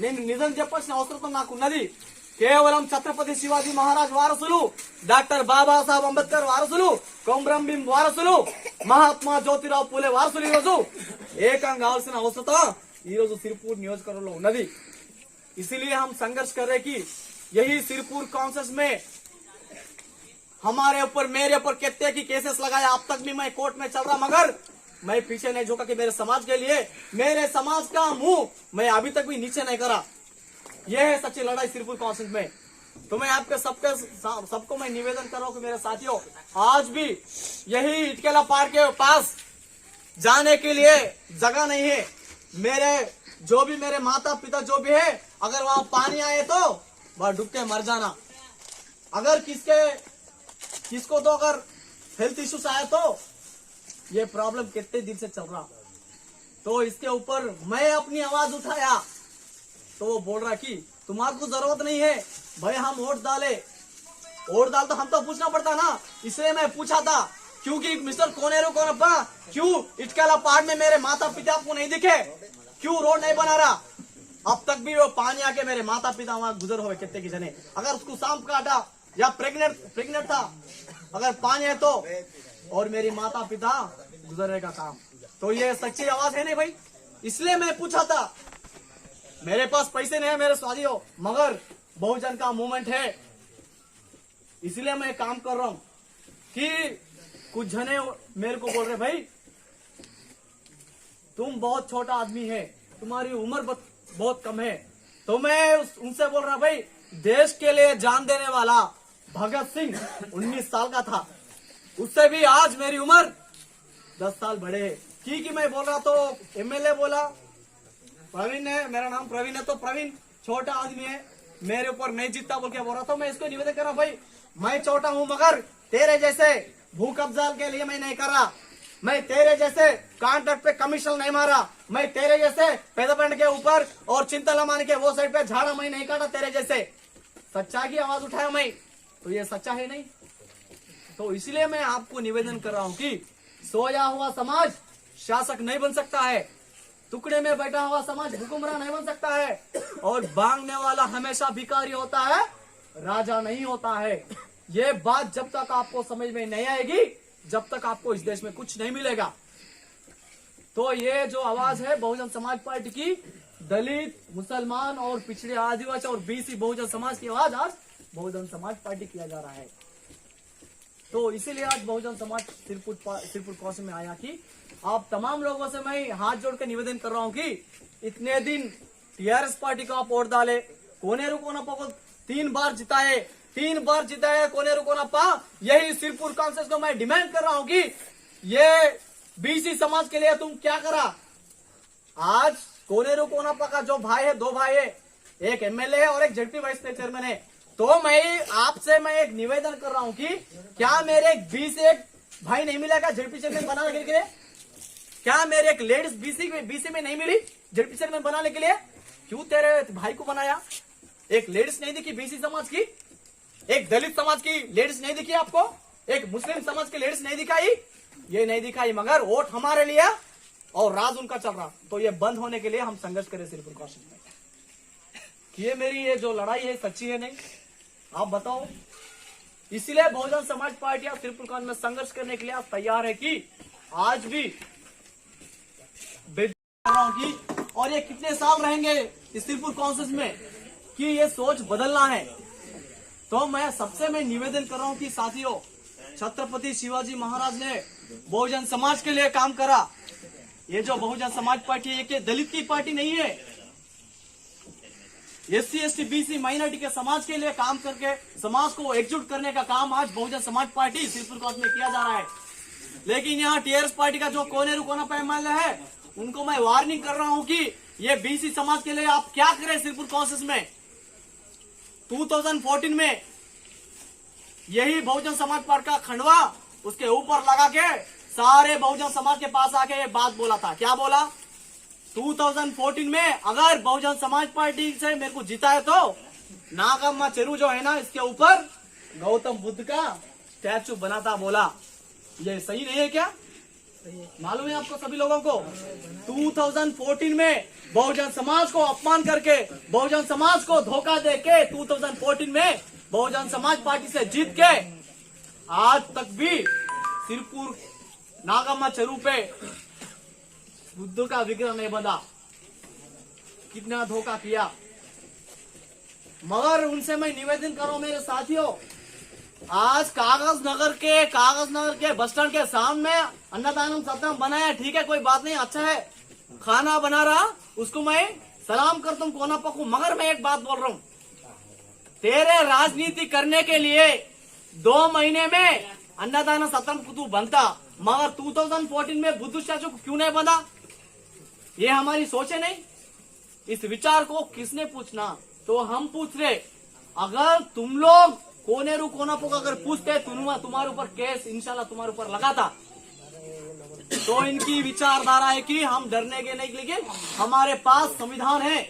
నేను నిజం చెప్పాల్సిన అవసరం నాకున్నది. కేవలం ఛత్రపతి శివాజీ మహారాజ్ వారసులు, డాక్టర్ బాబాసాహెబ్ అంబేద్కర్ వారసులు, కొమ్రం భీం వారసులు, మహాత్మా జ్యోతిరావు పూలే వారసులు ఈరోజు ఏకం కావాల్సిన అవసరం ఈరోజు సిర్పూర్ నియోజకవర్గంలో ఉన్నది. इसलिए हम संघर्ष कर रहे कि यही सिरपुर काउंसिल में हमारे ऊपर, मेरे ऊपर कितने की केसेस लगाया. अब तक भी मैं कोर्ट में चल रहा, मगर मैं पीछे नहीं झुका कि मेरे समाज के लिए, मेरे समाज का मुंह मैं अभी तक भी नीचे नहीं करा. यह है सच्ची लड़ाई सिरपुर काउंसिल में. तो मैं आपके सबको मैं निवेदन कर रहा हूं कि मेरे साथियों, आज भी यही इटकेला पार्क के पास जाने के लिए जगह नहीं है. मेरे जो भी मेरे माता पिता जो भी है, अगर वहां पानी आए तो वह डूब के मर जाना. अगर किसको तो अगर हेल्थ इश्यूज आए तो ये प्रॉब्लम कितने दिन से चल रहा. तो इसके ऊपर मैं अपनी आवाज उठाया तो वो बोल रहा कि तुम्हारे को जरूरत नहीं है भाई, हम वोट डाल तो हम तो पूछना पड़ता ना. इसलिए मैं पूछा था, क्योंकि मिस्टर कोनेरू कोनप्पा, क्यों इटकेला पहाड़ में मेरे माता पिता आपको नहीं दिखे, क्यों रोड नहीं बना रहा. अब तक भी वो पानी आके मेरे माता पिता वहां गुजर हुए कितने की जने. अगर उसको सांप काटा या प्रेग्नेंट था, अगर पानी है तो, और मेरी माता पिता गुजरने का काम. तो ये सच्ची आवाज है नहीं भाई. इसलिए मैं पूछा था. मेरे पास पैसे नहीं है मेरे साथियों, मगर बहुजन का मूवमेंट है, इसलिए मैं काम कर रहा हूं. कि कुछ जने मेरे को बोल रहे भाई तुम बहुत छोटा आदमी है, तुम्हारी उम्र बहुत कम है. तो मैं उनसे बोल रहा भाई, देश के लिए जान देने वाला भगत सिंह 19 साल का था, उससे भी आज मेरी उम्र 10 साल बड़े है. कि मैं बोल रहा तो एमएलए बोला प्रवीण है, मेरा नाम प्रवीण है, तो प्रवीण छोटा आदमी है, मेरे ऊपर नहीं जीतता बोल के बोल रहा. तो मैं इसको निवेदन कर रहा भाई, मैं छोटा हूं मगर तेरे जैसे भू कब्जा के लिए मैं नहीं कर रहा. मैं तेरे जैसे कॉन्ट्रैक्ट पे कमीशन नहीं मारा. मैं तेरे जैसे पेदपेंड के ऊपर और चिंतलमान के वो साइड पे झाड़ा मैं नहीं काटा. तेरे जैसे सच्चा की आवाज उठाया मैं, तो ये सच्चा है नहीं. तो इसलिए मैं आपको निवेदन कर रहा हूं कि सोया हुआ समाज शासक नहीं बन सकता है, टुकड़े में बैठा हुआ समाज हुक्मरान नहीं बन सकता है, और भागने वाला हमेशा भिखारी होता है, राजा नहीं होता है. ये बात जब तक आपको समझ में नहीं आएगी, जब तक आपको इस देश में कुछ नहीं मिलेगा. तो ये जो आवाज है बहुजन समाज पार्टी की, दलित, मुसलमान और पिछड़े आदिवासी और बीसी बहुजन समाज की आवाज आज बहुजन समाज पार्टी किया जा रहा है. तो इसीलिए आज बहुजन समाज सिरपुर काउंसिल में आया कि आप तमाम लोगों से मैं हाथ जोड़ के निवेदन कर रहा हूं कि इतने दिन टीआरएस पार्टी को आप वोट डाले, कोनेरू कोनप्पा को 3 बार जिताए कोनेरू कोनप्पा. यही सिरपुर काउंसिल को मैं डिमांड कर रहा हूं कि ये बीसी समाज के लिए तुम क्या करा. आज कोनेरू कोनप्पा का जो भाई है, 2 भाई है, एक एमएलए है और एक जेडपी वाइस चेयरमैन है. तो मैं आपसे एक निवेदन कर रहा हूं कि क्या मेरे एक बीसी एक भाई नहीं मिलेगा जेडपी चेयरमैन बनाने के लिए? क्या मेरे एक लेडीज बीसी में नहीं मिली जेडपी चेयरमैन बनाने के लिए? क्यों तेरे भाई को बनाया? एक लेडीज नहीं दिखी बीसी समाज की, एक दलित समाज की लेडीज नहीं दिखी आपको, एक मुस्लिम समाज की लेडीज नहीं दिखाई? ये नहीं दिखाई, मगर वोट हमारे लिए और राज उनका चल रहा. तो ये बंद होने के लिए हम संघर्ष करें सिरपुर काउंसिल में. ये मेरी ये जो लड़ाई है सच्ची है नहीं, आप बताओ. इसलिए बहुजन समाज पार्टी सिरपुर काउंसिल में संघर्ष करने के लिए आप तैयार है कि आज भी की, और ये कितने साल रहेंगे इस सिरपुर काउंसिल में, कि ये सोच बदलना है. तो मैं सबसे निवेदन कर रहा हूं कि साथियों, छत्रपति शिवाजी महाराज ने बहुजन समाज के लिए काम करा. ये जो बहुजन समाज पार्टी है, ये दलित की पार्टी नहीं है, एससी एसटी बीसी माइनॉरिटी के समाज के लिए काम करके समाज को एकजुट करने का काम आज बहुजन समाज पार्टी सिरपुर काउंसिल में किया जा रहा है. लेकिन यहाँ टीआरएस पार्टी का जो कोनेरू कोनप्पा एमएलए है, उनको मैं वार्निंग कर रहा हूं कि ये बीसी समाज के लिए आप क्या करें. सिरपुर काउंसिल में 2014 में यही बहुजन समाज पार्टी का खंडवा उसके ऊपर लगा के सारे बहुजन समाज के पास आके ये बात बोला था. क्या बोला? 2014 में अगर बहुजन समाज पार्टी से मेरे को जीता है तो नागम्मा चेरू जो है ना, इसके ऊपर गौतम बुद्ध का स्टैचू बनाता बोला. ये सही नहीं है क्या? मालूम है आपको सभी लोगों को 2014 में बहुजन समाज को अपमान करके, बहुजन समाज को धोखा देके 2014 में बहुजन समाज पार्टी से जीत के आज तक भी सिरपुर नागम्मा चरू पे बुद्ध का विग्रह नहीं बंधा। कितना धोखा किया। मगर उनसे मैं निवेदन करूं मेरे साथियों, आज कागज नगर के बस स्टैंड के सामने अन्नदानम सत्याम बनाया, ठीक है, कोई बात नहीं, अच्छा है, खाना बना रहा, उसको मैं सलाम करता हूँ कोना पकू। मगर मैं एक बात बोल रहा हूँ, तेरे राजनीति करने के लिए 2 महीने में अन्नदान सत्याम को तू बनता, मगर 2014 में बुद्ध स्टैचू को क्यों नहीं बना? ये हमारी सोच है नहीं। इस विचार को किसने पूछना? तो हम पूछ रहे, अगर तुम लोग कोनेरू कोनापो अगर पूछते तुम्हारे ऊपर केस इंशाल्लाह तुम्हारे ऊपर लगा था। तो इनकी विचारधारा है कि हम डरने के नहीं, लेकिन हमारे पास संविधान है।